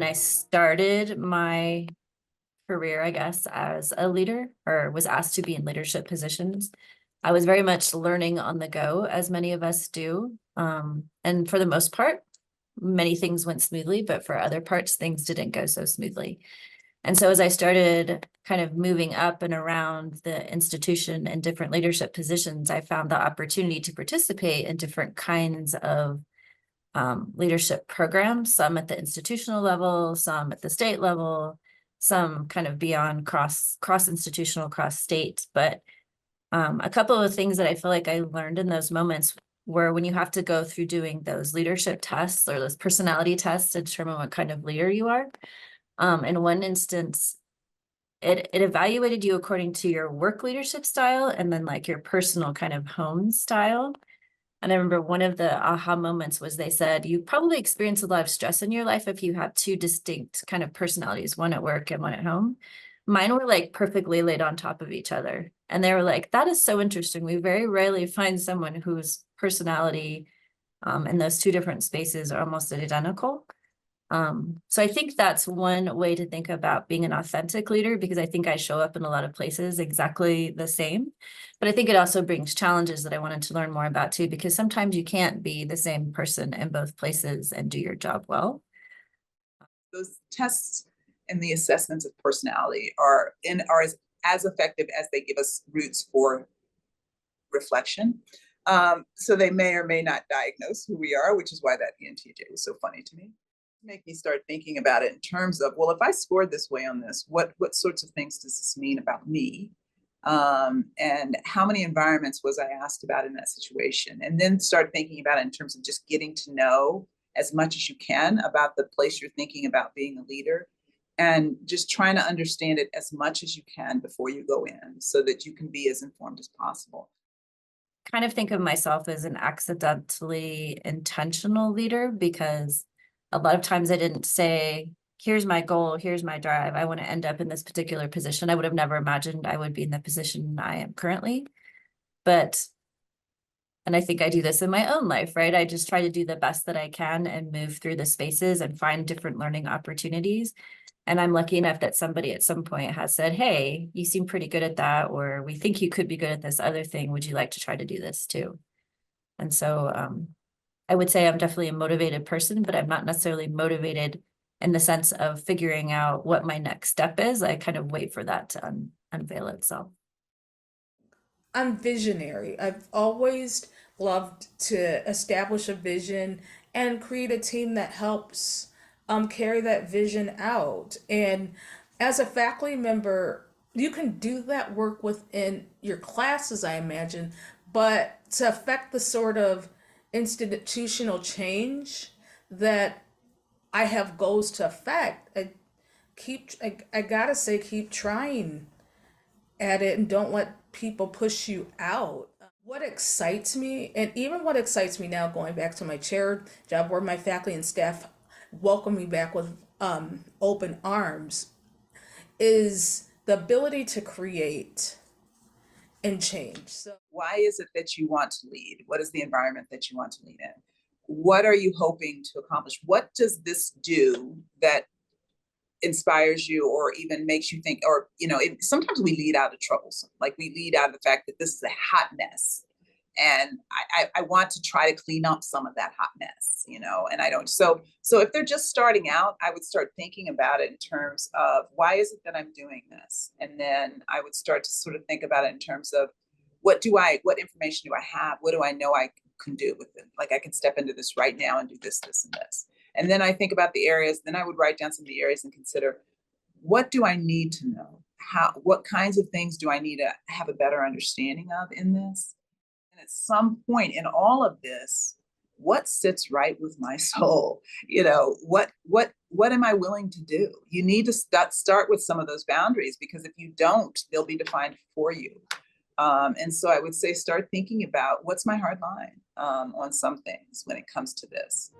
when I started my career, I guess, as a leader or was asked to be in leadership positions, I was very much learning on the go, as many of us do. And for the most part, many things went smoothly, but for other parts, things didn't go so smoothly. And so as I started kind of moving up and around the institution and different leadership positions, I found the opportunity to participate in different kinds of leadership programs, some at the institutional level, some at the state level, some kind of beyond cross institutional, cross state. But a couple of things that I feel like I learned in those moments were when you have to go through doing those leadership tests or those personality tests to determine what kind of leader you are. In one instance, it evaluated you according to your work leadership style and then like your personal kind of home style. And I remember one of the aha moments was they said, you probably experience a lot of stress in your life if you have two distinct kind of personalities, one at work and one at home. Mine were like perfectly laid on top of each other. And they were like, that is so interesting. We very rarely find someone whose personality in those two different spaces are almost identical. So I think that's one way to think about being an authentic leader, because I think I show up in a lot of places exactly the same. But I think it also brings challenges that I wanted to learn more about too, because sometimes you can't be the same person in both places and do your job well. Those tests and the assessments of personality are as effective as they give us roots for reflection. So they may or may not diagnose who we are, which is why that ENTJ was so funny to me. Make me start thinking about it in terms of, well, if I scored this way on this, what sorts of things does this mean about me? And how many environments was I asked about in that situation? And then start thinking about it in terms of just getting to know as much as you can about the place you're thinking about being a leader, and just trying to understand it as much as you can before you go in so that you can be as informed as possible. Kind of think of myself as an accidentally intentional leader, because a lot of times I didn't say, here's my goal, here's my drive, I want to end up in this particular position. I would have never imagined I would be in the position I am currently. But, and I think I do this in my own life, right? I just try to do the best that I can and move through the spaces and find different learning opportunities. And I'm lucky enough that somebody at some point has said, hey, you seem pretty good at that, or we think you could be good at this other thing. Would you like to try to do this too? And so I would say I'm definitely a motivated person, but I'm not necessarily motivated in the sense of figuring out what my next step is. I kind of wait for that to unveil itself. I'm visionary. I've always loved to establish a vision and create a team that helps carry that vision out. And as a faculty member, you can do that work within your classes, I imagine, but to affect the sort of institutional change that I have goals to affect, I gotta say, keep trying at it and don't let people push you out. What excites me, and even what excites me now, going back to my chair job where my faculty and staff welcome me back with open arms, is the ability to create and change. So, why is it that you want to lead? What is the environment that you want to lead in? What are you hoping to accomplish? What does this do that inspires you or even makes you think, or, sometimes we lead out of troublesome, like we lead out of the fact that this is a hot mess. And I want to try to clean up some of that hot mess, and I don't. So if they're just starting out, I would start thinking about it in terms of, why is it that I'm doing this? And then I would start to sort of think about it in terms of, what information do I have? What do I know I can do with it? Like, I can step into this right now and do this, this, and this. And then I think about the areas, then I would write down some of the areas and consider, what do I need to know? What kinds of things do I need to have a better understanding of in this? And at some point in all of this, what sits right with my soul? What am I willing to do? You need to start with some of those boundaries, because if you don't, they'll be defined for you. And so I would say, start thinking about, what's my hard line on some things when it comes to this.